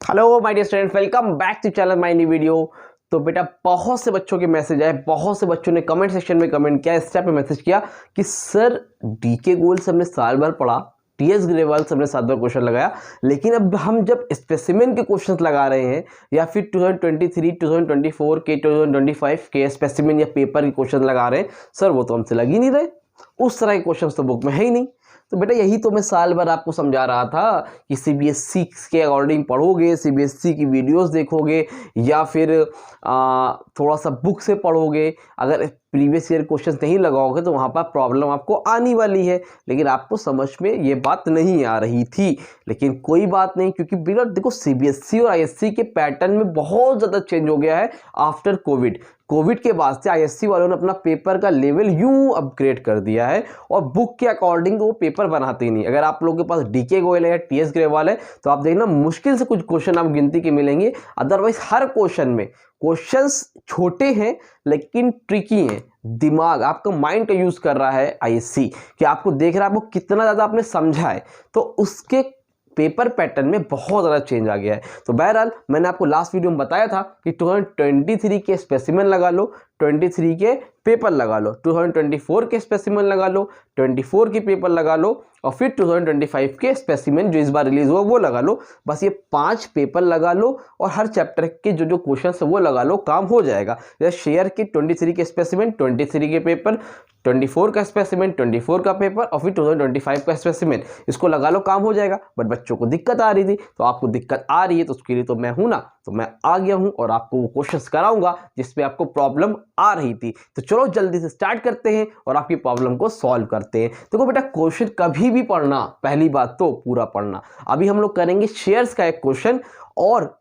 Hello my dear student, welcome back to channel my new video. तो बेटा बहुत से बच्चों के मैसेज आए, बहुत से बच्चों ने कमेंट सेक्शन में कमेंट किया, इस टाइप में मैसेज किया कि सर डीके गोल्स हमने साल भर पढ़ा, टीएस ग्रेवाल से हमने 7 बार क्वेश्चन लगाया, लेकिन अब हम जब स्पेसिमेन के क्वेश्चंस लगा रहे हैं या फिर 2023, 2024 के 2025 के स्पेसिमेन या पेपर के क्वेश्चन लगा रहे हैं, सर वो तो हमसे लग ही नहीं रहे, उस तरह के क्वेश्चंस तो बुक में है ही नहीं। तो बेटा यही तो मैं साल भर आपको समझा रहा था कि सीबीएसई के अकॉर्डिंग पढ़ोगे, सीबीएसई की वीडियोस देखोगे या फिर थोड़ा सा बुक से पढ़ोगे, अगर प्रीवियस ईयर क्वेश्चन नहीं लगाओगे तो वहाँ पर प्रॉब्लम आपको आने वाली है। लेकिन आपको समझ में ये बात नहीं आ रही थी, लेकिन कोई बात नहीं, क्योंकि बेटा देखो सीबीएसई और आईएससी के पैटर्न में बहुत ज़्यादा चेंज हो गया है आफ्टर कोविड के बाद से आईएससी वालों ने अपना पेपर का लेवल यूं अपग्रेड कर दिया है और बुक के अकॉर्डिंग वो पेपर बनाते ही नहीं। अगर आप लोगों के पास डीके गोयल है या टीएस ग्रेवाल है तो आप देखना मुश्किल से कुछ क्वेश्चन आप गिनती के मिलेंगे, अदरवाइज हर क्वेश्चन में क्वेश्चंस छोटे हैं लेकिन ट्रिकी हैं। दिमाग आपका माइंड का यूज कर रहा है आईएससी कि आपको देख रहा है आपको कितना ज़्यादा आपने समझा है, तो उसके पेपर पैटर्न में बहुत ज़्यादा चेंज आ गया है। तो बहरहाल मैंने आपको लास्ट वीडियो में बताया था कि 2023 के स्पेसिमेन लगा लो, 23 के पेपर लगा लो, 2024 के स्पेसिमेन लगा लो, 24 के पेपर लगा लो और फिर 2025 के स्पेसिमेन जो इस बार रिलीज हुआ वो लगा लो। बस ये 5 पेपर लगा लो और हर चैप्टर के जो क्वेश्चन है वो लगा लो, काम हो जाएगा। जैसे शेयर के 23 के स्पेसिमेन, 23 के पेपर, 24 का स्पेसिमेन, 24 का पेपर और फिर 2025 का स्पेसिमेन, इसको लगा लो, काम हो जाएगा। बट बच्चों को दिक्कत आ रही थी, तो आपको दिक्कत आ रही है तो उसके लिए तो मैं हूं ना, तो मैं आ गया हूं और आपको वो क्वेश्चंस कराऊंगा जिसपे आपको प्रॉब्लम आ रही थी। तो चलो जल्दी से स्टार्ट करते हैं और आपकी प्रॉब्लम को सॉल्व करते हैं। देखो बेटा क्वेश्चन कभी भी पढ़ना, पहली बात तो पूरा पढ़ना। अभी हम लोग करेंगे शेयर्स का एक क्वेश्चन और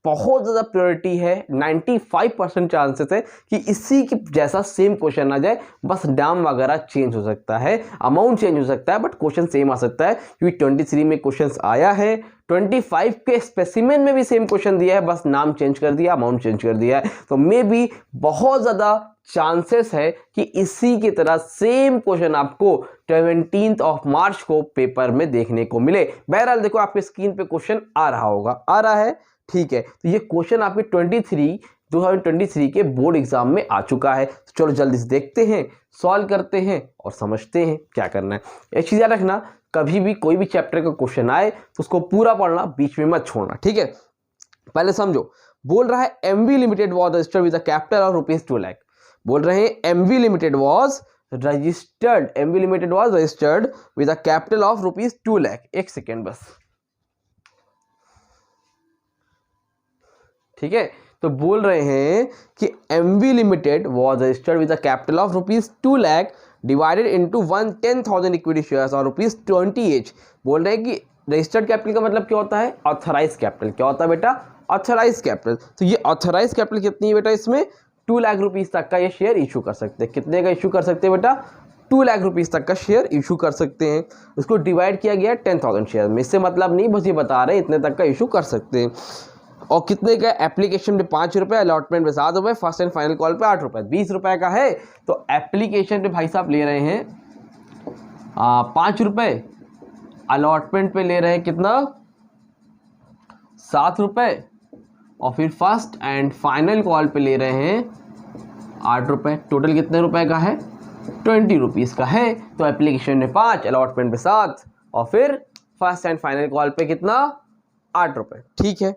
बहुत ज़्यादा प्रायोरिटी है, 95% चांसेस है कि इसी के जैसा सेम क्वेश्चन आ जाए, बस नाम वगैरह चेंज हो सकता है, अमाउंट चेंज हो सकता है, बट क्वेश्चन सेम आ सकता है। क्योंकि 23 में क्वेश्चन आया है, 25 के स्पेसिमेन में भी सेम क्वेश्चन दिया है, बस नाम चेंज कर दिया, अमाउंट चेंज कर दिया है। तो मे बी बहुत ज़्यादा चांसेस है कि इसी की तरह सेम क्वेश्चन आपको 17 मार्च को पेपर में देखने को मिले। बहरहाल देखो आपके स्क्रीन पे क्वेश्चन आ रहा होगा, आ रहा है, ठीक है। तो ये क्वेश्चन आपके 2023 के बोर्ड एग्जाम में आ चुका है। तो चलो जल्दी से देखते हैं, सॉल्व करते हैं और समझते हैं क्या करना है। एक चीज याद रखना, कभी भी कोई भी चैप्टर का क्वेश्चन आए तो उसको पूरा पढ़ना, बीच में मत छोड़ना, ठीक है। पहले समझो, बोल रहा है MV limited was registered with capital of ₹2 lakh. बोल रहे हैं MV limited was registered with capital of ₹2 lakh. एक सेकेंड बस, ठीक है। तो बोल रहे हैं कि MV limited was registered with capital of ₹2 lakh divided into 10,000 equity shares और ₹20 ईच। बोल रहे हैं कि रजिस्टर्ड कैपिटल का मतलब क्या होता है? Authorise capital. क्या होता है बेटा? Authorise capital. तो ये ऑथराइज कैपिटल कितनी है बेटा? इसमें 2 लाख रुपीस तक का ये शेयर इशू कर सकते हैं। कितने का इशू कर सकते हैं बेटा? 2 लाख रुपीस तक का शेयर इशू कर सकते हैं। उसको डिवाइड किया गया 10,000 शेयर में। इससे मतलब नहीं, बस ये बता रहे हैं इतने तक का इशू कर सकते हैं। और कितने का? एप्लीकेशन में 5 रुपए, अलॉटमेंट में 7 रुपए, फर्स्ट एंड फाइनल कॉल पे 8 रुपए, 20 रुपए का है। तो एप्लीकेशन पे भाई साहब ले रहे हैं 5 रुपए, अलॉटमेंट पे ले रहे हैं कितना? 7 रुपए और फिर फर्स्ट एंड फाइनल कॉल पे ले रहे हैं 8 रुपए। टोटल कितने रुपए का है? 20 रुपीज का है। तो एप्लीकेशन में 5, अलॉटमेंट पे 7 और फिर फर्स्ट एंड फाइनल कॉल पे कितना? 8 रुपए, ठीक है।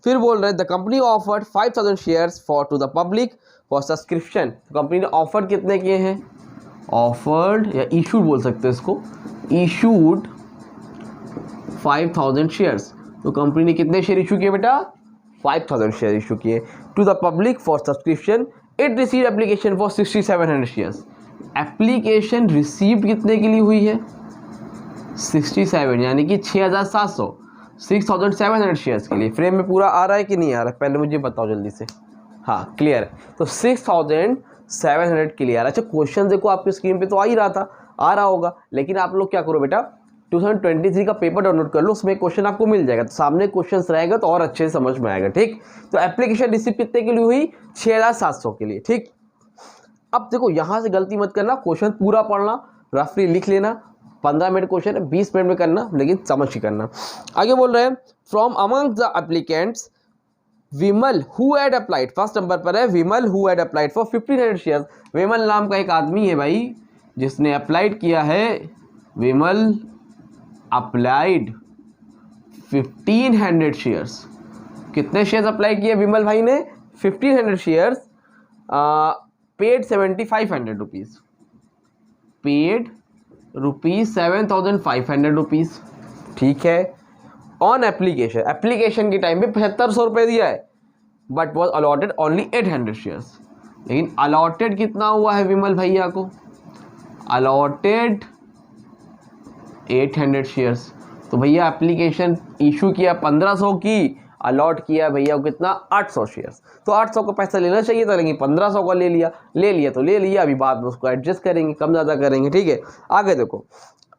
फिर बोल रहे हैं the company offered 5,000 shares for to the public for subscription. Company ने ऑफर्ड कितने किए हैं? ऑफर्ड या इशूड बोल सकते हैं इसको, इशूड 5,000 शेयर्स। तो कंपनी ने कितने शेयर इशू किए बेटा? 5,000 शेयर इशू किए to the public for subscription. It receive application for 6,700 shares. Application received कितने के लिए हुई है? 67, यानी कि 6,700, 6,700 शेयर्स के लिए। फ्रेम में पूरा आ रहा है कि नहीं आ रहा है? पहले मुझे बताओ जल्दी से। हाँ क्लियर है। तो 6,700 के लिए आ रहा है। अच्छा क्वेश्चन देखो आपकी स्क्रीन पे तो आ ही रहा था, आ रहा होगा, लेकिन आप लोग क्या करो बेटा, 2023 का पेपर डाउनलोड कर लो, उसमें क्वेश्चन आपको मिल जाएगा। तो सामने क्वेश्चन रहेगा तो और अच्छे से समझ में आएगा, ठीक। तो एप्लीकेशन रिसीव कितने के लिए हुई? 6,700 के लिए, ठीक। अब देखो यहां से गलती मत करना, क्वेश्चन पूरा पढ़ना, रफली लिख लेना 15 मिनट क्वेश्चन है, 20 मिनट में करना, लेकिन समझ के करना। आगे बोल रहे हैं from among the applicants Vimal who had applied, first number पर है Vimal who had applied for 1500 shares. Vimal नाम का एक आदमी है भाई जिसने अप्लाइड किया है, विमल अप्लाइड 1500 शेयर्स। कितने शेयर्स अप्लाई किए विमल भाई ने? 1500 shares. Paid 7500 rupees, paid rupees 7500 rupees, ठीक है। ऑन एप्लीकेशन, एप्लीकेशन के टाइम पे 7500 रुपये दिया है, but was allotted only 800 shares. लेकिन अलॉटेड कितना हुआ है विमल भैया को? Allotted 800 shares. तो भैया एप्लीकेशन इशू किया 1500 की, अलॉट किया भैया को कितना? 800 शेयर्स। तो 800 का पैसा लेना चाहिए था, लेकिन 1500 का ले लिया तो ले लिया। अभी बाद में उसको एडजस्ट करेंगे, कम ज़्यादा करेंगे, ठीक है। आगे देखो,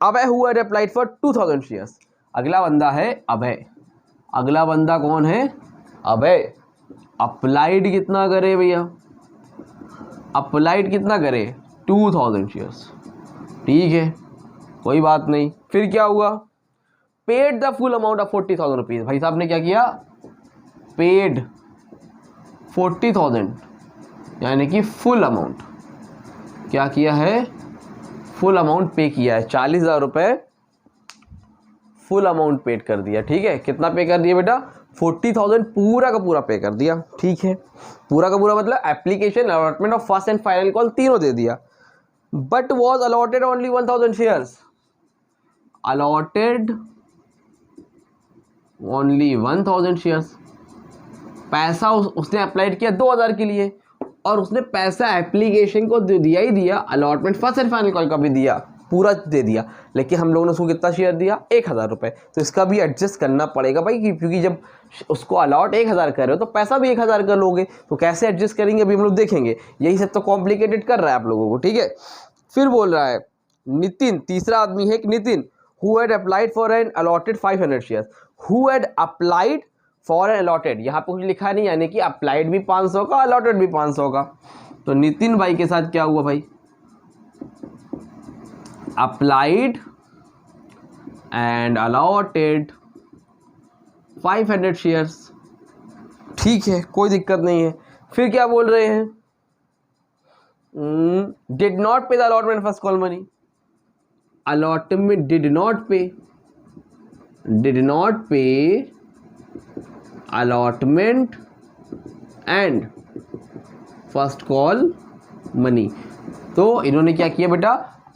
Abhay who had applied for 2000 shares. अगला बंदा है अभय। अगला बंदा कौन है? अभय। अप्लाइड कितना करे भैया? अप्लाइड कितना करे? 2000 शेयर्स, ठीक है, कोई बात नहीं। फिर क्या हुआ? Paid the full amount of 40,000 rupees. भाई साहब ने क्या किया? पेड 40,000, यानी कि फुल अमाउंट क्या किया है? फुल अमाउंट पे किया है, 40,000 रुपये फुल अमाउंट पेड कर दिया, ठीक है। कितना पे कर दिया बेटा? 40,000 पूरा का पूरा पे कर दिया, ठीक है। पूरा का पूरा मतलब application, allotment of first and final call तीनों दे दिया। But was allotted only 1000 shares. Allotted only 1000 shares. पैसा उसने अप्लाइड किया 2000 के लिए, और उसने पैसा एप्लीकेशन को दिया ही दिया, allotment first and final call का भी दिया, पूरा दे दिया। लेकिन हम लोगों ने उसको कितना शेयर दिया? 1000 रुपये। तो इसका भी एडजस्ट करना पड़ेगा भाई, क्योंकि जब उसको अलॉट 1000 कर रहे हो तो पैसा भी 1000 कर लोगे, तो कैसे एडजस्ट करेंगे अभी हम लोग देखेंगे। यही सब तो कॉम्प्लिकेटेड कर रहा है आप लोगों को, ठीक है। फिर बोल रहा है नितिन, तीसरा आदमी है Nitin, who had applied for an allotted 500 shares. Who had applied for an allotted, यहाँ पे कुछ लिखा नहीं, यानी कि अप्लाइड भी 500 का, अलॉटेड भी 500 का। तो नितिन भाई के साथ क्या हुआ भाई? अप्लाइड एंड अलॉटेड 500 शेयर्स, ठीक है, कोई दिक्कत नहीं है। फिर क्या बोल रहे हैं? Did not pay the allotment first call money. Allotment did not pay allotment and first call money. तो इन्होंने क्या किया बेटा?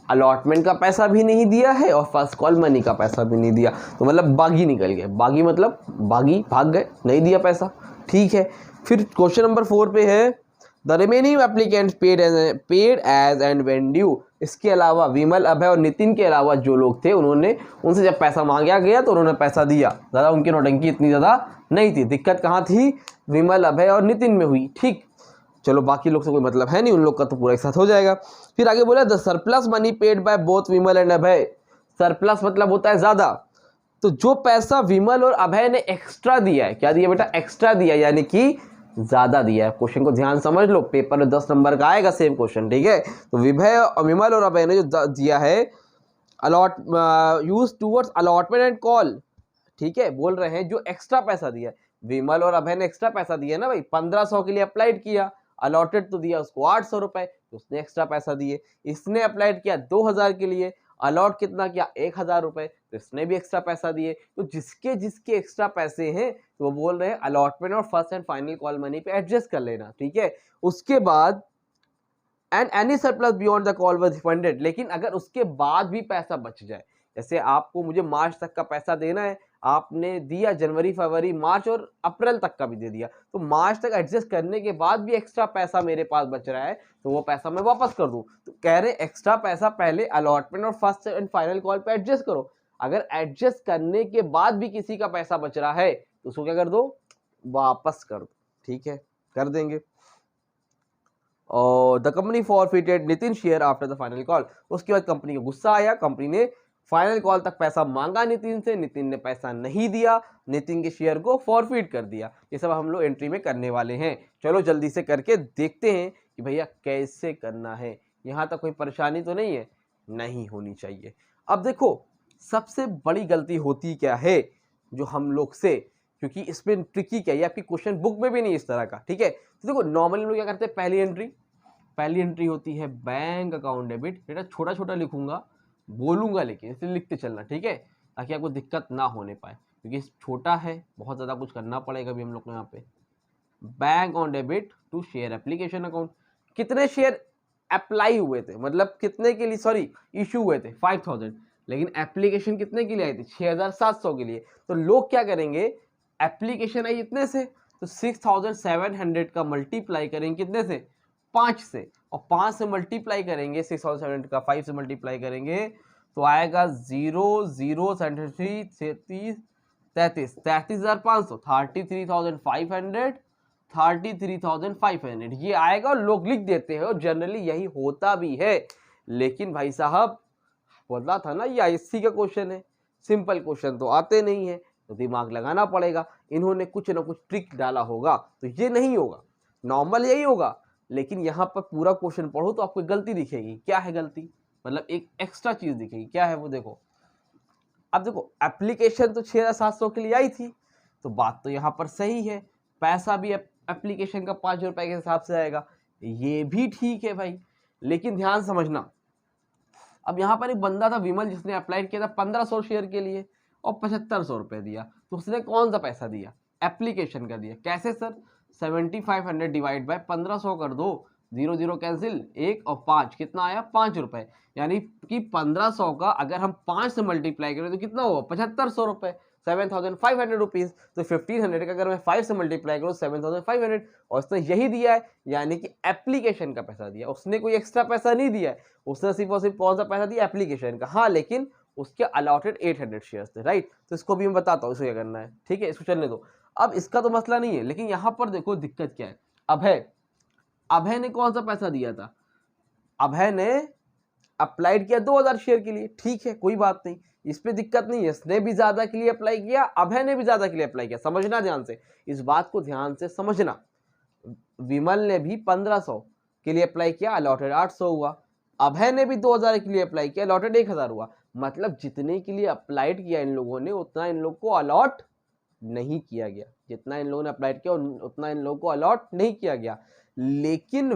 अलॉटमेंट का पैसा भी नहीं दिया है और फर्स्ट कॉल मनी का पैसा भी नहीं दिया। तो मतलब बागी निकल गए, बागी मतलब बागी भाग गए, नहीं दिया पैसा, ठीक है। फिर क्वेश्चन नंबर 4 पे है the remaining applicants paid as and when due. इसके अलावा विमल, अभय और नितिन के अलावा जो लोग थे, उन्होंने उनसे जब पैसा मांगा गया तो उन्होंने पैसा दिया। ज़्यादा उनकी नौटंकी इतनी ज़्यादा नहीं थी। दिक्कत कहाँ थी? विमल, अभय और नितिन में हुई, ठीक। चलो बाकी लोग से कोई मतलब है नहीं, उन लोग का तो पूरा एक साथ हो जाएगा। फिर आगे बोला the surplus money paid by both Vimal and Abhay. Surplus मतलब होता है ज़्यादा। तो जो पैसा विमल और अभय ने एक्स्ट्रा दिया है, क्या दिया बेटा? एक्स्ट्रा दिया, यानी कि ज़्यादा दिया है। क्वेश्चन को ध्यान समझ लो, पेपर में 10 नंबर का आएगा सेम क्वेश्चन, ठीक है। तो विमल और अभय ने जो दिया है use towards allotment and call, ठीक है, बोल रहे हैं जो एक्स्ट्रा पैसा दिया है। विमल और अभय ने एक्स्ट्रा पैसा दिया ना भाई, 1500 के लिए अप्लाइड किया, अलॉटेड तो दिया उसको 800 रुपये, तो उसने एक्स्ट्रा पैसा दिए। इसने अप्लाइड किया 2000 के लिए, अलॉट कितना किया? 1000 रुपये, तो इसने भी एक्स्ट्रा पैसा दिए। तो जिसके जिसके एक्स्ट्रा पैसे हैं तो वो बोल रहे हैं अलॉटमेंट और first and final call money पे एडजस्ट कर लेना, ठीक है। उसके बाद and any surplus beyond the call was refunded. लेकिन अगर उसके बाद भी पैसा बच जाए, जैसे आपको मुझे मार्च तक का पैसा देना है, आपने दिया जनवरी, फरवरी, मार्च और अप्रैल तक का भी दे दिया, तो मार्च तक एडजस्ट करने के बाद भी एक्स्ट्रा पैसा मेरे पास बच रहा है, तो वो पैसा मैं वापस कर दूं। तो कह रहे एक्स्ट्रा पैसा पहले अलॉटमेंट और फर्स्ट एंड फाइनल कॉल पे एडजस्ट करो। अगर एडजस्ट करने के बाद भी किसी का पैसा बच रहा है तो उसको क्या कर दो? वापस कर दो, ठीक है, कर देंगे। और the company forfeited Nitin share after the final call. उसके बाद कंपनी को गुस्सा आया, कंपनी ने फाइनल कॉल तक पैसा मांगा नितिन से, नितिन ने पैसा नहीं दिया, नितिन के शेयर को फॉरफिट कर दिया। ये सब हम लोग एंट्री में करने वाले हैं। चलो जल्दी से करके देखते हैं कि भैया कैसे करना है। यहाँ तक कोई परेशानी तो नहीं है? नहीं होनी चाहिए। अब देखो सबसे बड़ी गलती होती क्या है जो हम लोग से, क्योंकि इसमें ट्रिकी क्या है, ये आपकी क्वेश्चन बुक में भी नहीं इस तरह का, ठीक है। तो देखो नॉर्मली लोग क्या करते हैं, पहली एंट्री होती है बैंक अकाउंट डेबिट। बेटा छोटा छोटा लिखूंगा, बोलूंगा लेकिन इसे लिखते चलना, ठीक है, ताकि आपको दिक्कत ना होने पाए, क्योंकि छोटा है, बहुत ज़्यादा कुछ करना पड़ेगा भी हम लोग को यहाँ पे। Bank on debit to share application account. कितने शेयर अप्लाई हुए थे, मतलब कितने के लिए, सॉरी इशू हुए थे 5000, लेकिन एप्लीकेशन कितने के लिए आई थी, 6700 के लिए। तो लोग क्या करेंगे, एप्लीकेशन आई इतने से, तो 6700 का मल्टीप्लाई करेंगे कितने से, 5 से, और 5 से मल्टीप्लाई करेंगे 6700 का 5 से मल्टीप्लाई करेंगे तो आएगा 0073 33,500 33,500 ये आएगा, और लोग लिख देते हैं और जनरली यही होता भी है। लेकिन भाई साहब बोला था ना ये आईएससी का क्वेश्चन है, सिंपल क्वेश्चन तो आते नहीं है, तो दिमाग लगाना पड़ेगा। इन्होंने कुछ ना कुछ ट्रिक डाला होगा, तो ये नहीं होगा, नॉर्मल यही होगा। लेकिन यहाँ पर पूरा क्वेश्चन पढ़ो तो आपको गलती दिखेगी। क्या है गलती, मतलब एक एक्स्ट्रा चीज दिखेगी, क्या है वो देखो। अब देखो एप्लीकेशन तो 6700 के लिए आई थी, तो बात तो यहाँ पर सही है, पैसा भी एप्लीकेशन का 5 रुपए के हिसाब से आएगा, ये भी ठीक है भाई। लेकिन ध्यान समझना, अब यहाँ पर एक बंदा था विमल, जिसने अप्लाई किया था 1500 शेयर के लिए और 7500 रुपये दिया, तो उसने कौन सा पैसा दिया, एप्लीकेशन का दिया। कैसे सर, 7500 डिवाइड बाय 1500 कर दो, 0 0 कैंसिल, 1 और 5 कितना आया, 5 रुपये। यानी कि 1500 का अगर हम 5 से मल्टीप्लाई करें तो कितना हुआ, 7500 रुपये, 7500 रुपीज़। तो 1500 का अगर मैं 5 से मल्टीप्लाई करूँ 7500, और उसने यही दिया है, यानी कि एप्लीकेशन का पैसा दिया, उसने कोई एक्स्ट्रा पैसा नहीं दिया है, उसने सिर्फ और सिर्फ कौन सा पैसा दिया, एप्लीकेशन का। हाँ लेकिन उसके अलॉटेड 800 शेयर्स थे, राइट। तो इसको भी मैं बताता हूँ इसको क्या करना है, ठीक है, इसको चलने दो। अब इसका तो मसला नहीं है, लेकिन यहाँ पर देखो दिक्कत क्या है। अभय ने कौन सा पैसा दिया था, अभय ने अप्लाइड किया 2000 शेयर के लिए, ठीक है कोई बात नहीं, इस पे दिक्कत नहीं है। इसने भी ज्यादा के लिए अप्लाई किया, अभय ने भी ज्यादा के लिए अप्लाई किया। समझना ध्यान से, इस बात को ध्यान से समझना। विमल ने भी 1500 के लिए अप्लाई किया, अलॉटेड 800 हुआ। अभय ने भी 2000 के लिए अप्लाई किया, अलॉटेड 1000 हुआ। मतलब जितने के लिए अप्लाइड किया इन लोगों ने, उतना इन लोग को अलॉट नहीं किया गया। जितना इन लोगों ने अप्लाइड किया उतना इन लोगों को अलॉट नहीं किया गया। लेकिन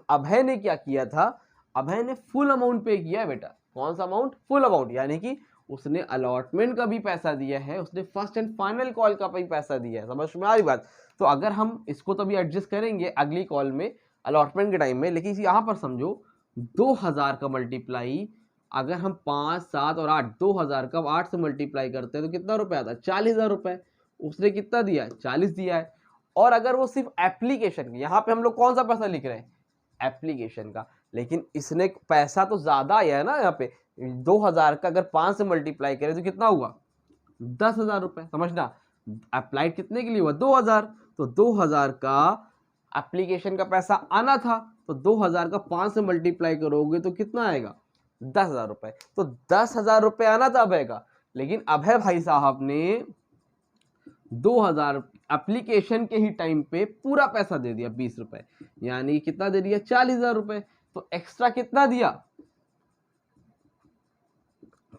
अभय ने क्या किया था, अभय ने फुल अमाउंट पे किया है बेटा। कौन सा अमाउंट, फुल अमाउंट, यानी कि उसने अलॉटमेंट का भी पैसा दिया है, उसने फर्स्ट एंड फाइनल कॉल का भी पैसा दिया है। समझ में आ रही बात। तो अगर हम इसको तो भी एडजस्ट करेंगे अगली कॉल में, अलॉटमेंट के टाइम में, लेकिन यहाँ पर समझो 2000 का मल्टीप्लाई, अगर हम 5, 7 और 8, 2000 का 8 से मल्टीप्लाई करते हैं तो कितना रुपया आता है, 40,000 रुपये। उसने कितना दिया है, 40 दिया है। और अगर वो सिर्फ एप्लीकेशन, यहाँ पे हम लोग कौन सा पैसा लिख रहे हैं, एप्लीकेशन का, लेकिन इसने पैसा तो ज्यादा आया है ना। यहाँ पे 2000 का अगर 5 से मल्टीप्लाई करें तो कितना हुआ, 10,000 रुपये। समझना, अप्लाइड कितने के लिए हुआ, 2000, तो 2000 का एप्लीकेशन का पैसा आना था, तो 2000 का 5 से मल्टीप्लाई करोगे तो कितना आएगा, 10,000 रुपये। तो 10,000 रुपये आना था अभय का, लेकिन अभय भाई साहब ने 2000 एप्लीकेशन के ही टाइम पे पूरा पैसा दे दिया, 20 रुपए, यानी कितना दे दिया, 40,000 रुपए। तो एक्स्ट्रा कितना दिया,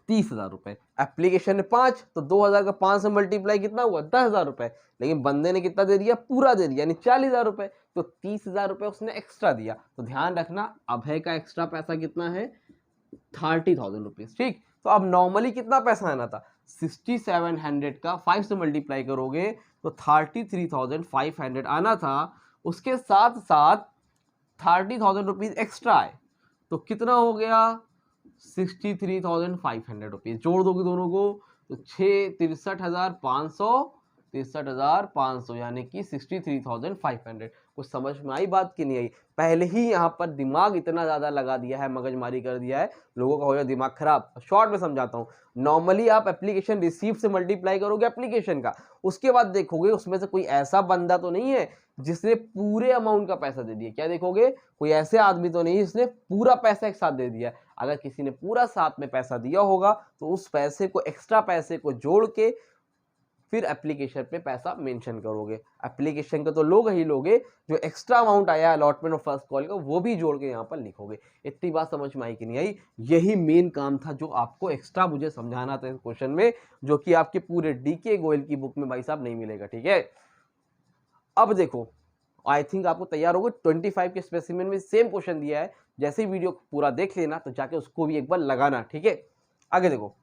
30,000 रुपए। एप्लीकेशन ने 5, तो 2000 का 5 से मल्टीप्लाई कितना हुआ, 10,000 रुपए। लेकिन बंदे ने कितना दे दिया, पूरा दे दिया, यानी 40,000 रुपए। तो 30,000 रुपए उसने एक्स्ट्रा दिया। तो ध्यान रखना, अभय का एक्स्ट्रा पैसा कितना है, 30,000 रुपीज, ठीक। तो अब नॉर्मली कितना पैसा आना था, 6700 का 5 से मल्टीप्लाई करोगे तो 33,500 आना था। उसके साथ साथ 30,000 रुपीज एक्स्ट्रा आए, तो कितना हो गया, 63,500 रुपीज। जोड़ दोगे दोनों को तो 63,500, यानी कि 63,500। कुछ समझ में आई बात कि नहीं आई। पहले ही यहाँ पर दिमाग इतना ज़्यादा लगा दिया है, मगजमारी कर दिया है, लोगों का हो जाए दिमाग खराब। शॉर्ट में समझाता हूँ, नॉर्मली आप एप्लीकेशन रिसीव से मल्टीप्लाई करोगे एप्लीकेशन का, उसके बाद देखोगे उसमें से कोई ऐसा बंदा तो नहीं है जिसने पूरे अमाउंट का पैसा दे दिया। क्या देखोगे, कोई ऐसे आदमी तो नहीं जिसने पूरा पैसा एक साथ दे दिया। अगर किसी ने पूरा साथ में पैसा दिया होगा तो उस पैसे को, एक्स्ट्रा पैसे को जोड़ के फिर एप्लीकेशन पे पैसा मेंशन करोगे। एप्लीकेशन का तो लोग ही लोगे, जो एक्स्ट्रा अमाउंट आया अलॉटमेंट ऑफ फर्स्ट कॉल का वो भी जोड़ के यहाँ पर लिखोगे। इतनी बात समझ में आई कि नहीं आई? यही मेन काम था जो आपको एक्स्ट्रा मुझे समझाना था इस क्वेश्चन में, जो कि आपके पूरे डीके गोयल की बुक में भाई साहब नहीं मिलेगा। ठीक है, अब देखो, आई थिंक आपको तैयार होगा। 25 के स्पेसिमेन में सेम क्वेश्चन दिया है, जैसे ही वीडियो पूरा देख लेना तो जाके उसको भी एक बार लगाना। ठीक है, आगे देखो,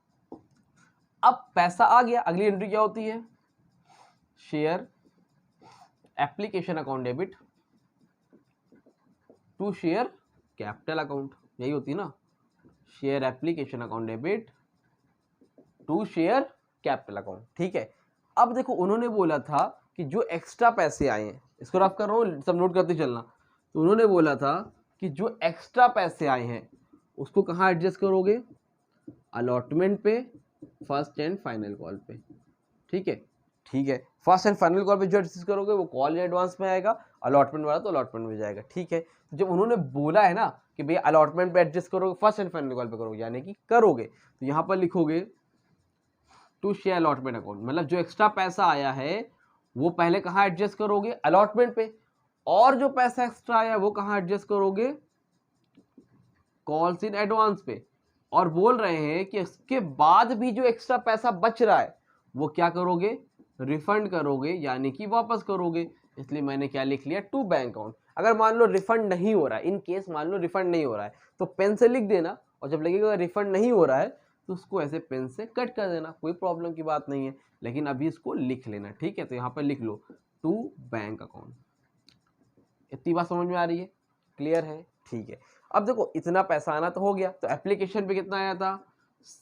अब पैसा आ गया, अगली एंट्री क्या होती है? Share application account debit to share capital account, यही होती है ना, share application account debit to share capital account. ठीक है, अब देखो उन्होंने बोला था कि जो एक्स्ट्रा पैसे आए हैं, इसको रफ कर रहा हूँ, सब नोट करते चलना। तो उन्होंने बोला था कि जो एक्स्ट्रा पैसे आए हैं उसको कहाँ एडजस्ट करोगे? अलॉटमेंट पे, फर्स्ट एंड फाइनल कॉल पे। ठीक है, ठीक है, फर्स्ट एंड फाइनल कॉल पे जो एडजस्ट करोगे वो कॉल इन एडवांस में आएगा, अलॉटमेंट वाला तो अलॉटमेंट में जाएगा। ठीक है, जब उन्होंने बोला है ना कि भैया अलॉटमेंट पे एडजस्ट करोगे, फर्स्ट एंड फाइनल कॉल पे करोगे, यानी कि करोगे, तो यहाँ पर लिखोगे टू शेयर अलॉटमेंट अकाउंट, मतलब जो एक्स्ट्रा पैसा आया है वो पहले कहाँ एडजस्ट करोगे? अलॉटमेंट पे, और जो पैसा एक्स्ट्रा आया वो कहाँ एडजस्ट करोगे? कॉल्स इन एडवांस पे। और बोल रहे हैं कि इसके बाद भी जो एक्स्ट्रा पैसा बच रहा है वो क्या करोगे? रिफंड करोगे, यानी कि वापस करोगे। इसलिए मैंने क्या लिख लिया? To bank account. अगर मान लो रिफंड नहीं हो रहा है, इन केस मान लो रिफंड नहीं हो रहा है, तो पेन से लिख देना, और जब लगेगा रिफंड नहीं हो रहा है तो उसको ऐसे पेन से कट कर देना, कोई प्रॉब्लम की बात नहीं है। लेकिन अभी इसको लिख लेना। ठीक है, तो यहाँ पर लिख लो टू बैंक अकाउंट। इतनी बात समझ में आ रही है? क्लियर है? ठीक है, अब देखो इतना पैसा आना तो हो गया, तो एप्लीकेशन पे कितना आया था?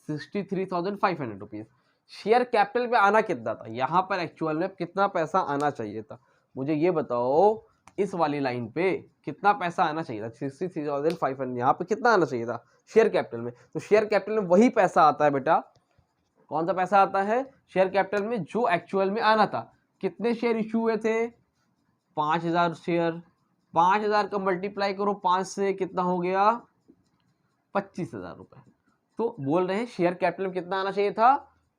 63,500 रुपीज। शेयर कैपिटल पे आना कितना था? यहाँ पर एक्चुअल में कितना पैसा आना चाहिए था? मुझे ये बताओ, इस वाली लाइन पे कितना पैसा आना चाहिए था? 63,500, यहाँ पे कितना आना चाहिए था शेयर कैपिटल में? तो शेयर कैपिटल में वही पैसा आता है बेटा। कौन सा पैसा आता है शेयर कैपिटल में? जो एक्चुअल में आना था। कितने शेयर इशू हुए थे? 5,000 शेयर। 5,000 का मल्टीप्लाई करो 5 से, कितना हो गया? 25,000 रुपए। तो बोल रहे हैं शेयर कैपिटल में कितना आना चाहिए था?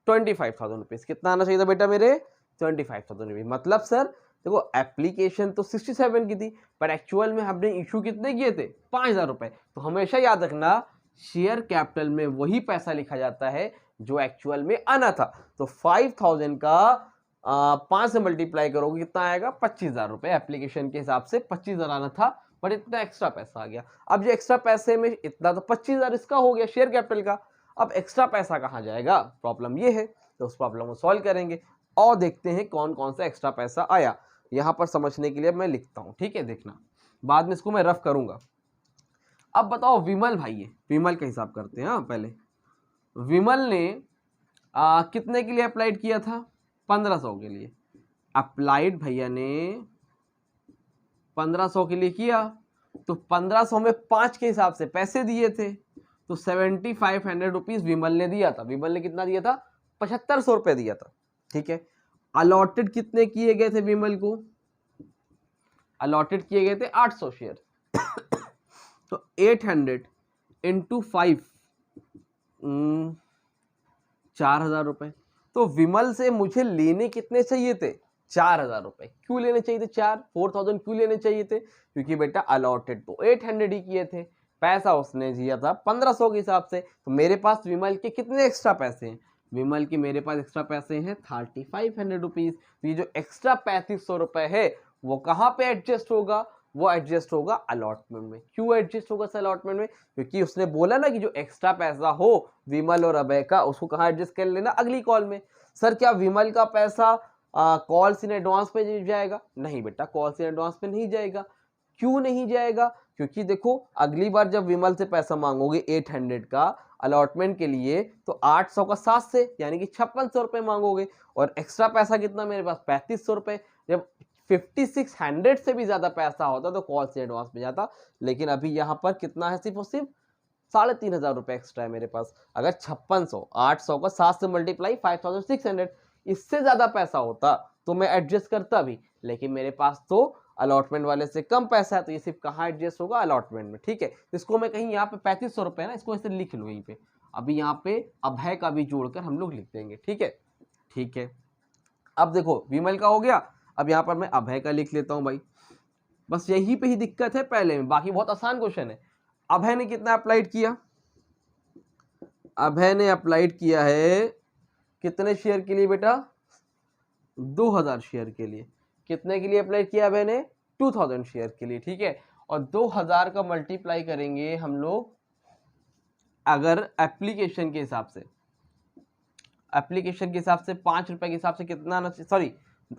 25,000 रुपीज। कितना आना चाहिए था बेटा मेरे? 25,000 रुपीज। मतलब सर देखो, एप्लीकेशन तो 67 की थी, पर एक्चुअल में हमने इशू कितने किए थे? 5,000 रुपए। तो हमेशा याद रखना, शेयर कैपिटल में वही पैसा लिखा जाता है जो एक्चुअल में आना था। तो 5,000 का 5 से मल्टीप्लाई करोगे, कितना आएगा? 25,000 रुपए। एप्लीकेशन के हिसाब से 25,000 आना था, पर इतना एक्स्ट्रा पैसा आ गया। अब जो एक्स्ट्रा पैसे में इतना, तो 25,000 इसका हो गया शेयर कैपिटल का। अब एक्स्ट्रा पैसा कहाँ जाएगा? प्रॉब्लम ये है, तो उस प्रॉब्लम को सॉल्व करेंगे और देखते हैं कौन कौन सा एक्स्ट्रा पैसा आया। यहां पर समझने के लिए मैं लिखता हूं, ठीक है, देखना, बाद में इसको मैं रफ करूंगा। अब बताओ विमल भाई है, विमल का हिसाब करते हैं। हाँ, पहले विमल ने कितने के लिए अप्लाइड किया था? 1500 के लिए अप्लाइड। भैया ने 1500 के लिए किया, तो 1500 में 5 के हिसाब से पैसे दिए थे, तो 7500 रुपीज विमल ने दिया था। विमल ने कितना दिया था? 7500 रुपए दिया था। ठीक है, अलॉटेड कितने किए गए थे विमल को? अलॉटेड किए गए थे 800 शेयर। तो 800 इंटू 5, 4,000 रुपए। तो विमल से मुझे लेने कितने चाहिए थे? 4,000 रुपए। क्यों लेने चाहिए थे? 4,000 क्यों लेने चाहिए थे? क्योंकि बेटा अलॉटेड तो 800 ही किए थे, पैसा उसने दिया था 1500 के हिसाब से। तो मेरे पास विमल के कितने एक्स्ट्रा पैसे हैं? विमल के मेरे पास एक्स्ट्रा पैसे हैं 3500 रुपीज। तो ये जो एक्स्ट्रा 3500 रुपए है वो कहाँ पे एडजस्ट होगा? वो एडजस्ट होगा अलॉटमेंट में। क्यों एडजस्ट होगा सर अलॉटमेंट में? क्योंकि उसने बोला ना कि जो एक्स्ट्रा पैसा हो विमल और अभय का, उसको कहाँ एडजस्ट कर लेना? अगली कॉल में। सर क्या विमल का पैसा कॉल्स इन एडवांस में जाएगा? नहीं बेटा, कॉल्स इन एडवांस में नहीं जाएगा। क्यों नहीं जाएगा? क्योंकि देखो, अगली बार जब विमल से पैसा मांगोगे 800 का अलॉटमेंट के लिए, तो 800 का 7 से यानी कि 5600 रुपए मांगोगे, और एक्स्ट्रा पैसा कितना मेरे पास? 3500 रुपए। जब 5600 से भी ज्यादा पैसा होता तो कॉल से एडवांस में जाता, लेकिन अभी यहाँ पर कितना है? सिर्फ और सिर्फ 3,500 रुपए एक्स्ट्रा है मेरे पास। अगर 5600, 800 का 7 से मल्टीप्लाई 5600, इससे ज्यादा पैसा होता तो मैं एडजस्ट करता भी, लेकिन मेरे पास तो अलॉटमेंट वाले से कम पैसा है, तो ये सिर्फ कहाँ एडजस्ट होगा? अलॉटमेंट में। ठीक है, इसको मैं कहीं यहाँ पे 3500 रुपए ना, इसको ऐसे लिख लूँ यहीं पे। अभी यहाँ पे अभय का भी जोड़कर हम लोग लिख देंगे। ठीक है, ठीक है, अब देखो विमल का हो गया, अब यहाँ पर मैं अभय का लिख लेता हूँ भाई, बस यही पे ही दिक्कत है पहले में, बाकी बहुत आसान क्वेश्चन है। अभय ने कितना अप्लाइड किया, अभय ने अप्लाइड किया है कितने शेयर के लिए बेटा, 2000 शेयर के लिए। कितने के लिए अप्लाई किया अभय ने, 2000 शेयर के लिए, ठीक है। और 2000 का मल्टीप्लाई करेंगे हम लोग अगर एप्लीकेशन के हिसाब से, एप्लीकेशन के हिसाब से 5 रुपए के हिसाब से कितना आना चाहिए, सॉरी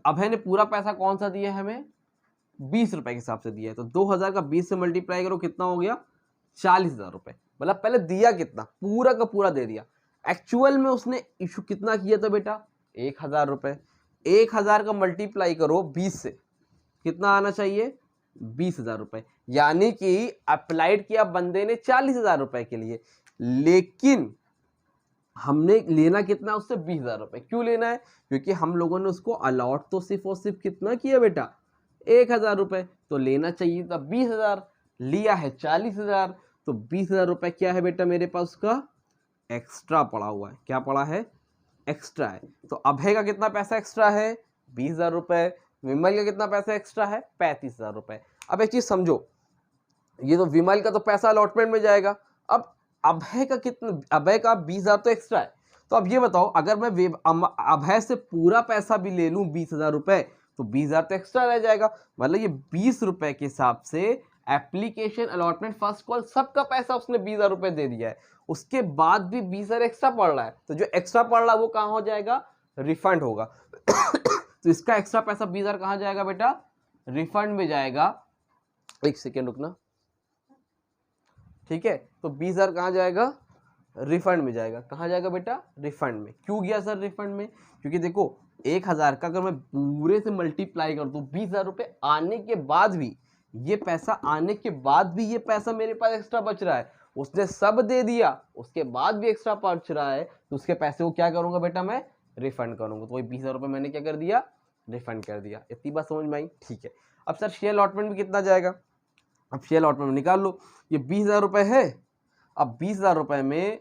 अभय ने पूरा पैसा कौन सा दिया है हमें, 20 रुपए के हिसाब से दिया है, तो 2000 का 20 से मल्टीप्लाई करो कितना हो गया, 40,000 रुपए। मतलब पहले दिया कितना, पूरा का पूरा दे दिया। एक्चुअल में उसने इशू कितना किया था बेटा, 1000 रुपए। 1000 का मल्टीप्लाई करो 20 से, कितना आना चाहिए, 20,000 रुपए। यानी कि अप्लाइड किया बंदे ने 40,000 रुपए के लिए, लेकिन हमने लेना कितना उससे, 20,000 रुपए। क्यों लेना है, क्योंकि हम लोगों ने उसको अलॉट तो सिर्फ और सिर्फ कितना किया बेटा, 1000 रुपए, तो लेना चाहिए था 20,000, लिया है 40,000, तो 20,000 रुपए क्या है बेटा मेरे पास, उसका एक्स्ट्रा पड़ा हुआ है। क्या पड़ा है, एक्स्ट्रा है। तो अभय का कितना पैसा एक्स्ट्रा है, 20,000 रुपए। विमल का कितना पैसा एक्स्ट्रा है, 35,000 रुपए। अब एक चीज समझो, ये तो विमल का तो पैसा अलॉटमेंट में जाएगा, अब अभय का कितना, अभय का 20,000 तो एक्स्ट्रा है। तो अब ये बताओ, अगर मैं अभय से पूरा पैसा भी ले लूं 20,000 रुपए, तो 20,000 तो एक्स्ट्रा रह जाएगा। मतलब ये 20 रुपए के हिसाब से एप्लीकेशन, अलॉटमेंट, फर्स्ट कॉल, सबका पैसा उसने 20,000 रुपए दे दिया है। उसके बाद भी 20,000 एक्स्ट्रा पड़ रहा है, तो जो एक्स्ट्रा पड़ रहा है वो कहाँ हो जाएगा, रिफंड होगा। तो इसका एक्स्ट्रा पैसा 20,000 कहाँ जाएगा बेटा, रिफंड में जाएगा। एक सेकेंड रुकना, ठीक है। तो 20,000 कहाँ जाएगा, रिफंड में जाएगा। कहाँ जाएगा बेटा, रिफंड में। क्यों गया सर रिफंड में, क्योंकि देखो 1000 का अगर मैं पूरे से मल्टीप्लाई कर दूं, 20,000 रुपए आने के बाद भी, ये पैसा आने के बाद भी ये पैसा मेरे पास एक्स्ट्रा बच रहा है, उसने सब दे दिया, उसके बाद भी एक्स्ट्रा बच रहा है, तो उसके पैसे को क्या करूंगा बेटा, मैं रिफंड करूंगा। तो वही 20,000 रुपए मैंने क्या कर दिया, रिफंड कर दिया। इतनी बात समझ में आई, ठीक है। अब सर शेयर अलॉटमेंट में कितना जाएगा, अब शेयर अलॉटमेंट में निकाल लो। ये 20,000 रुपए है, अब 20,000 रुपए में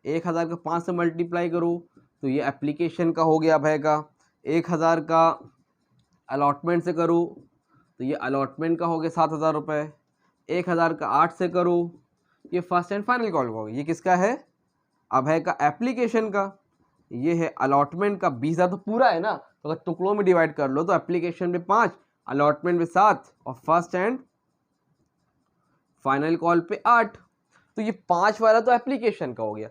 1000 का 5 से मल्टीप्लाई करो, तो ये एप्लीकेशन का हो गया अभय का। 1000 का अलॉटमेंट से करो, तो ये अलॉटमेंट का हो गया 7,000 रुपये। 1000 का 8 से करो, ये फर्स्ट एंड फाइनल कॉल का हो गया। ये किसका है, अभय का, एप्लीकेशन का। ये है अलॉटमेंट का 20,000 तो पूरा है ना, तो अगर टुकड़ों में डिवाइड कर लो तो एप्लीकेशन में 5, अलॉटमेंट में 7 और फर्स्ट एंड फाइनल कॉल पे 8। तो ये 5 वाला तो एप्लीकेशन का हो गया।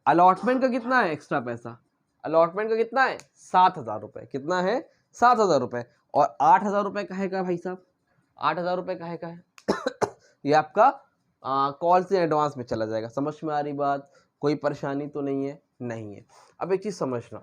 अलॉटमेंट का कितना है एक्स्ट्रा पैसा, अलॉटमेंट का कितना है, 7,000 रुपये। कितना है, 7,000 रुपये। और 8,000 रुपये का है का भाई साहब, 8,000 रुपये का है ये आपका कॉल से एडवांस में चला जाएगा। समझ में आ रही बात, कोई परेशानी तो नहीं है, नहीं है। अब एक चीज समझना,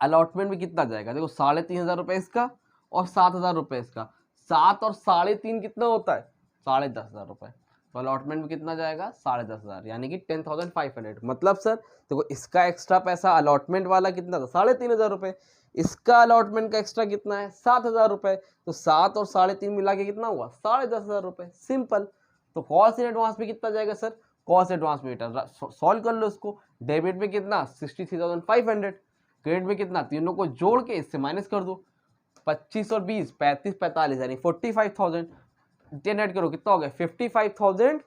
अलॉटमेंट में कितना जाएगा, देखो 3,500 रुपये इसका और 7,000 रुपये इसका। 7 और 3.5 कितना होता है, 10,500 रुपये। तो अलॉटमेंट में कितना जाएगा, 10,500, यानी कि 10,500। मतलब सर देखो इसका एक्स्ट्रा पैसा अलॉटमेंट वाला कितना था, 3,500 रुपये। इसका अलॉटमेंट का एक्स्ट्रा कितना है, 7,000 रुपये। तो 7 और 3.5 मिला के कितना हुआ, 10,500 रुपये। सिंपल। तो कॉल से एडवांस में कितना जाएगा सर, कॉल से एडवांस में बेटा सॉल्व कर लो इसको। डेबिट में कितना, 63,500। क्रेडिट में कितना, तीनों को जोड़ के इससे माइनस कर दो, 25 और 20, 35, 45 यानी 45,000। 10 ऐड करो कितना हो गया, 55,500।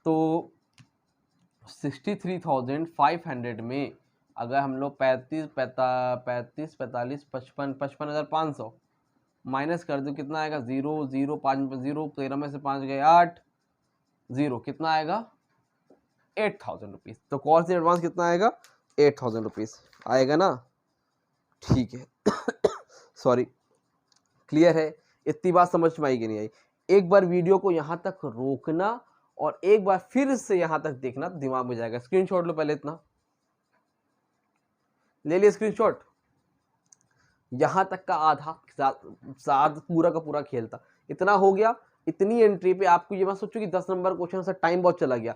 तो 63,500 में अगर हम लोग 35, 45, 55,500 माइनस कर दो, कितना आएगा, 0, 0, 5 0, 13 में से 5 गए 8, 0, कितना आएगा, 8,000 रुपीज़। तो कॉल से एडवांस कितना आएगा, 8,000 रुपीज़ आएगा ना, ठीक है। सॉरी, क्लियर है, इतनी बात समझ में आई कि नहीं आई। एक बार वीडियो को यहाँ तक रोकना और एक बार फिर से यहाँ तक देखना, दिमाग में जाएगा। स्क्रीनशॉट लो पहले, इतना ले लिया स्क्रीनशॉट। यहाँ तक का आधा पूरा का पूरा खेल था, इतना हो गया। इतनी एंट्री पे आपको ये मत सोचो कि 10 नंबर क्वेश्चन से टाइम बहुत चला गया।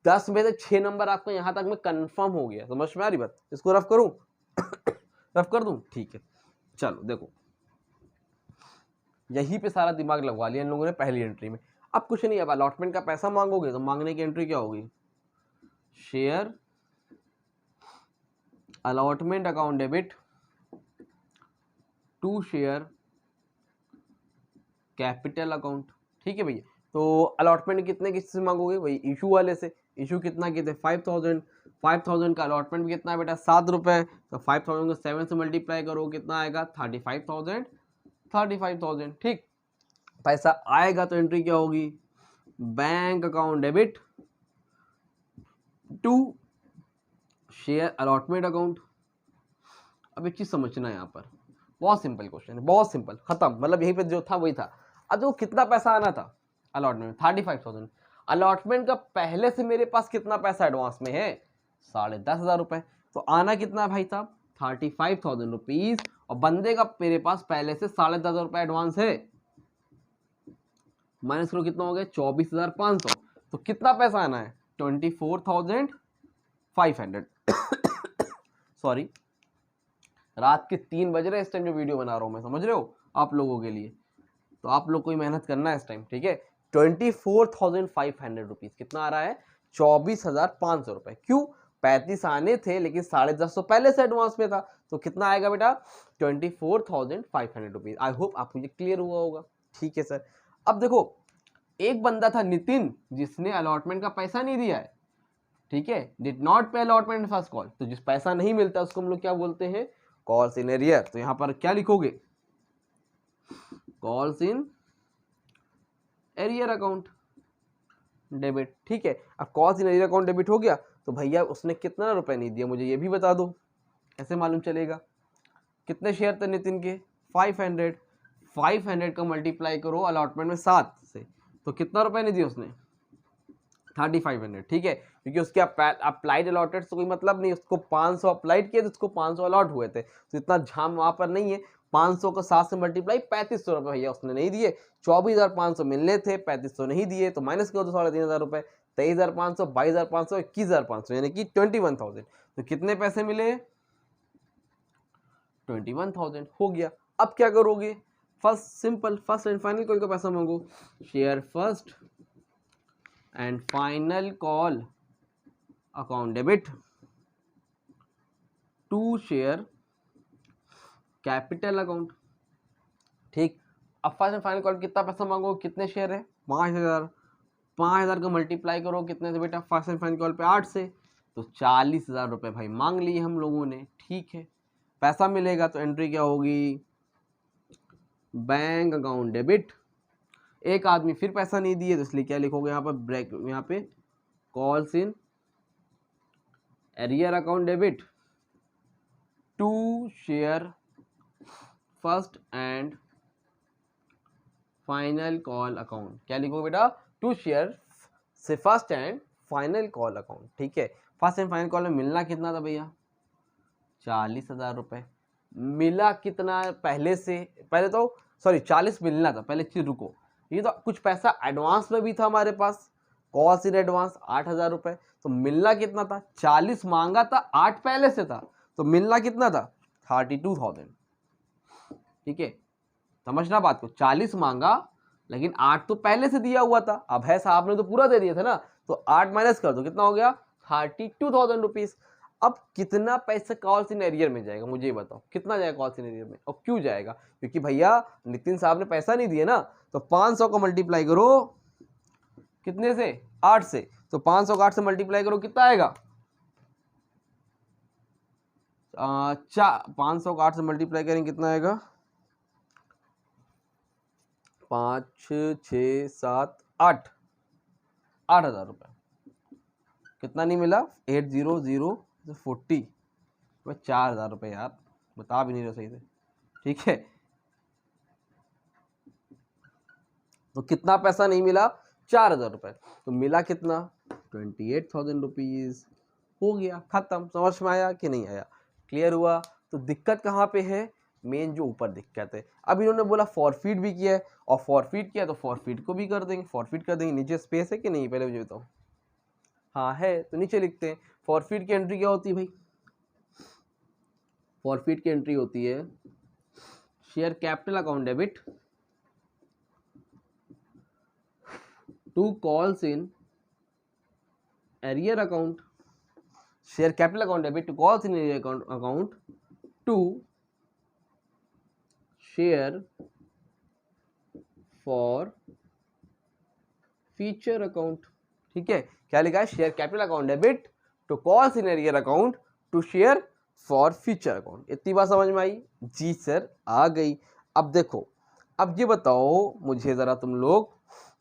10 में से 6 नंबर आपका यहाँ तक में कंफर्म हो गया। समझ में आ रही बात, इसको रफ करूं रफ कर दूं, ठीक है। चलो देखो, यहीं पे सारा दिमाग लगवा लिया इन लोगों ने पहली एंट्री में। अब कुछ नहीं, अब अलॉटमेंट का पैसा मांगोगे तो मांगने की एंट्री क्या होगी, share allotment account debit to share capital account. ठीक है भैया, तो अलॉटमेंट कितने किससे मांगोगे भाई, इशू वाले से। इशू कितना किए थे 5000, 5000 का अलॉटमेंट कितना है बेटा 7 रुपये, तो 5000 को 7 से मल्टीप्लाई करो कितना आएगा 35,000, 35,000। ठीक, पैसा आएगा तो एंट्री क्या होगी, bank account debit to share allotment account. अब एक चीज समझना है यहाँ पर, बहुत सिंपल क्वेश्चन है, बहुत सिंपल, खत्म, मतलब यहीं पे जो था वही था। अब देखो कितना पैसा आना था अलॉटमेंट 35,000, अलॉटमेंट का पहले से मेरे पास कितना पैसा एडवांस में है 10,500 रुपए, तो आना कितना भाई साहब 35,000 रुपीज, और बंदे का मेरे पास पहले से 10,500 रुपए एडवांस है, माइनस करो कितना हो गया 24,500, तो कितना पैसा आना है 24,500। सॉरी, रात के 3 बज रहे इस टाइम जो वीडियो बना रहा हूं मैं, समझ रहे हो आप लोगों के लिए, तो आप लोग को ही मेहनत करना है इस टाइम। ठीक है, 24,500 रुपीज कितना आ रहा है 24,500 रुपए। क्यों, 35 आने थे लेकिन 10,500 पहले से एडवांस में था, तो कितना आएगा बेटा 24,500 रुपीज। आई होप आपको ये क्लियर हुआ होगा। ठीक है सर, अब देखो एक बंदा था नितिन जिसने अलॉटमेंट का पैसा नहीं दिया है, ठीक है, did not pay allotment first call, तो जिस पैसा नहीं मिलता उसको हम लोग क्या बोलते हैं, कॉल्स इन एरियर। तो यहां पर क्या लिखोगे, calls in arrear account debit. ठीक है, अब calls in arrear account debit हो गया, तो भैया उसने कितना रुपए नहीं दिया मुझे ये भी बता दो, कैसे मालूम चलेगा। कितने शेयर थे नितिन के 500, 500 का मल्टीप्लाई करो अलॉटमेंट में 7 से, तो कितना रुपए नहीं दिया उसने 3500। ठीक है, क्योंकि उसके अप्लाइड अलॉटेड से कोई मतलब नहीं, उसको 500 अप्लाइड किए तो उसको 500 अलॉट हुए थे, तो इतना झाम वहां पर नहीं है। 500 को 7 से मल्टीप्लाई 3500 रुपए भैया उसने नहीं दिए, 24,500 मिलने थे 3500 नहीं दिए, तो माइनस करो तो 3,500 रुपए, 23,500, 22,500, 21,500 यानी कि 21,000। तो कितने पैसे मिले 21,000 हो गया। अब क्या करोगे, first simple, first and final call का पैसा मांगो, share first and final call account debit to share capital account. ठीक, अब फर्स्ट एंड फाइनल कॉल कितना पैसा मांगो, कितने शेयर है 5,000, 5,000 को मल्टीप्लाई करो कितने से बेटा फर्स्ट एंड फाइनल कॉल पे 8 से, तो 40,000 रुपए भाई मांग लिए हम लोगों ने। ठीक है, पैसा मिलेगा तो एंट्री क्या होगी, बैंक अकाउंट डेबिट, एक आदमी फिर पैसा नहीं दिए तो इसलिए क्या लिखोगे यहाँ पर ब्रेक, यहाँ पे calls in arrear account debit to share first and final call account. क्या लिखोगे बेटा, टू शेयर से first and final call account. ठीक है, फर्स्ट एंड फाइनल कॉल में मिलना कितना था भैया 40,000 रुपए, मिला कितना पहले से, पहले तो सॉरी 40 मिलना था, पहले चीज रुको, ये तो कुछ पैसा एडवांस में भी था हमारे पास, कॉल्स इन एडवांस 8,000 रुपए, तो मिलना कितना था 40 मांगा था 8 पहले से था, तो मिलना कितना था 32,000। ठीक है, समझना बात को, 40 मांगा लेकिन 8 तो पहले से दिया हुआ था, अब है साहब ने तो पूरा दे दिया था ना, तो 8 माइनस कर दो कितना हो गया 32,000 रुपीज। अब कितना पैसा कॉल्स इन एरियर में जाएगा मुझे ये बताओ, कितना जाएगा कॉल्स इन एरियर में, और क्यों जाएगा, क्योंकि भैया नितिन साहब ने पैसा नहीं दिया ना, तो 500 को मल्टीप्लाई करो कितने से 8 से, तो 500 को 8 से मल्टीप्लाई करो कितना आएगा 500 को 8 से मल्टीप्लाई करेंगे कितना आएगा 5 6 7 8, 8,000 रुपये। कितना नहीं मिला 800 भाई 4,000 रुपये यार, बता भी नहीं रहे सही से। ठीक है, तो कितना पैसा नहीं मिला 4,000 रुपये, तो मिला कितना 28,000 रुपीज। हो गया खत्म, समझ में आया कि नहीं आया, क्लियर हुआ। तो दिक्कत कहाँ पे है, मेन जो ऊपर दिक्कत है, अब इन्होंने बोला फॉरफीट भी किया है, और फॉरफीट किया तो फॉरफीट को भी कर देंगे, फॉरफीट कर देंगे। नीचे स्पेस है कि नहीं पहले मुझे बताओ, हाँ है, तो नीचे लिखते हैं। फॉरफीट की एंट्री क्या होती है भाई, फॉरफीट की एंट्री होती है share capital account debit to calls in arrear account share capital account debit to calls सीनियर arrear account to share forfeiture account. ठीक है, क्या लिखा है? Share capital account debit to calls सीनियर arrear account to share forfeiture account. इतनी बात समझ में आई? जी सर, आ गई। अब देखो, अब ये बताओ मुझे जरा तुम लोग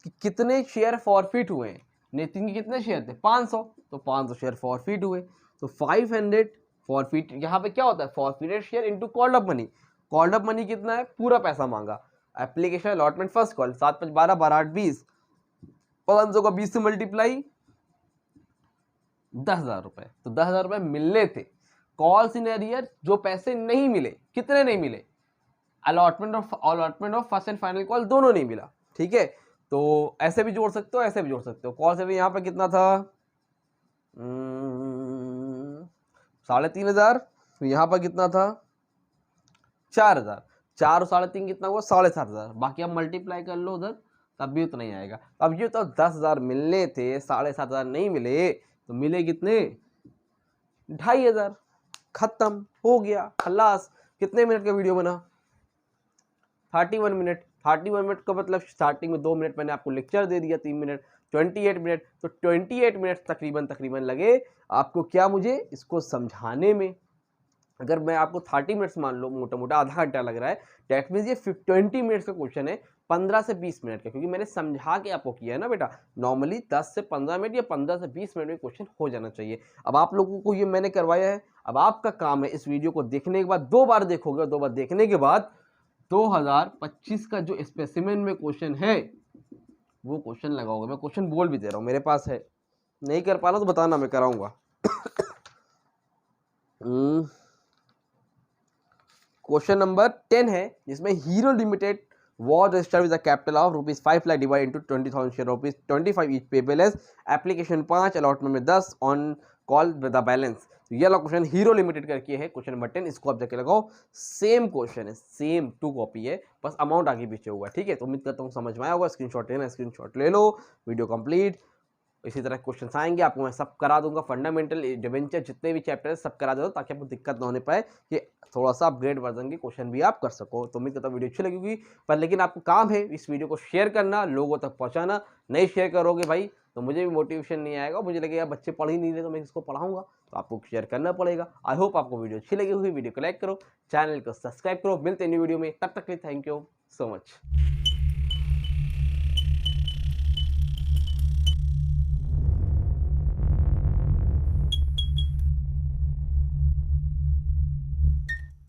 कि कितने शेयर फॉरफिट हुए हैं। नितिन के कितने शेयर थे? 500, तो 500 शेयर फॉरफिट हुए, तो 500 फॉरफिट। यहाँ पे क्या होता है? Forfeited share into called up money. Called up money कितना है? पूरा पैसा मांगा। एप्लीकेशन अलॉटमेंट फर्स्ट कॉल 7 5 12 12 8 20, 500 का 20 से मल्टीप्लाई 10,000 रुपए, तो 10,000 रुपए मिलने थे। कॉल सीनियर जो पैसे नहीं मिले, कितने नहीं मिले? Allotment of first and final call दोनों नहीं मिला। ठीक है, तो ऐसे भी जोड़ सकते हो, ऐसे भी जोड़ सकते हो। कॉल से भी यहाँ पे कितना था? 3,500। तो यहाँ पर कितना था? 4,000। 4 और 3.5 कितना हुआ? 7,500। बाकी आप मल्टीप्लाई कर लो उधर, तब भी उतना ही आएगा। अब ये तो 10,000 मिलने थे, 7,500 नहीं मिले, तो मिले कितने? 2,500। खत्म हो गया, खलास। कितने मिनट का वीडियो बना? 31 मिनट। 31 मिनट का मतलब स्टार्टिंग में 2 मिनट मैंने आपको लेक्चर दे दिया, 3 मिनट, 28 मिनट। तो 28 मिनट तकरीबन लगे आपको क्या, मुझे इसको समझाने में। अगर मैं आपको 30 मिनट्स मान लो, मोटा मोटा आधा घंटा लग रहा है, डेट मीन्स ये 20 मिनट्स का क्वेश्चन है, 15 से 20 मिनट का, क्योंकि मैंने समझा के आपको किया है ना बेटा। नॉर्मली 10 से 15 मिनट या 15 से 20 मिनट में क्वेश्चन हो जाना चाहिए। अब आप लोगों को ये मैंने करवाया है, अब आपका काम है इस वीडियो को देखने के बाद 2 बार देखोगे, 2 बार देखने के बाद 2025 का जो स्पेसिमेन में क्वेश्चन है वो क्वेश्चन लगाओगे। मैं क्वेश्चन बोल भी दे रहा हूँ, मेरे पास है। नहीं कर पा रहा तो बताना, मैं कराऊंगा। क्वेश्चन नंबर 10 है, जिसमें hero limited was registered with a capital of ₹5 lakh divided into 20,000 share ₹25 each payable as application 5 allotment में 10 on call with the balance. तो ये वाला क्वेश्चन हीरो लिमिटेड करके है, क्वेश्चन नंबर 10। इसको आप जाके लगाओ, सेम क्वेश्चन है, सेम 2 कॉपी है, बस अमाउंट आगे पीछे हुआ है। ठीक है, तो उम्मीद करता हूँ समझ में आया होगा। स्क्रीनशॉट लेना, स्क्रीनशॉट ले लो। Video complete. इसी तरह क्वेश्चन आएंगे, आपको मैं सब करा दूंगा। फंडामेंटल डिवेंचर जितने भी चैप्टर है सब करा दूंगा, ताकि आपको दिक्कत ना होने पाए कि थोड़ा सा अपग्रेड वर्जन के क्वेश्चन भी आप कर सको। तो उम्मीद करता हूँ वीडियो अच्छी लगेगी, पर लेकिन आपको काम है इस वीडियो को शेयर करना, लोगों तक पहुंचाना। नहीं शेयर करोगे भाई तो मुझे भी मोटिवेशन नहीं आएगा, मुझे लगेगा बच्चे पढ़ ही नहीं रहे तो मैं इसको पढ़ाऊंगा, तो आपको शेयर करना पड़ेगा। आई होप आपको वीडियो अच्छी लगी होगी। वीडियो को लाइक करो, चैनल को सब्सक्राइब करो। मिलते हैं न्यू वीडियो में, तब तक के लिए थैंक यू सो मच।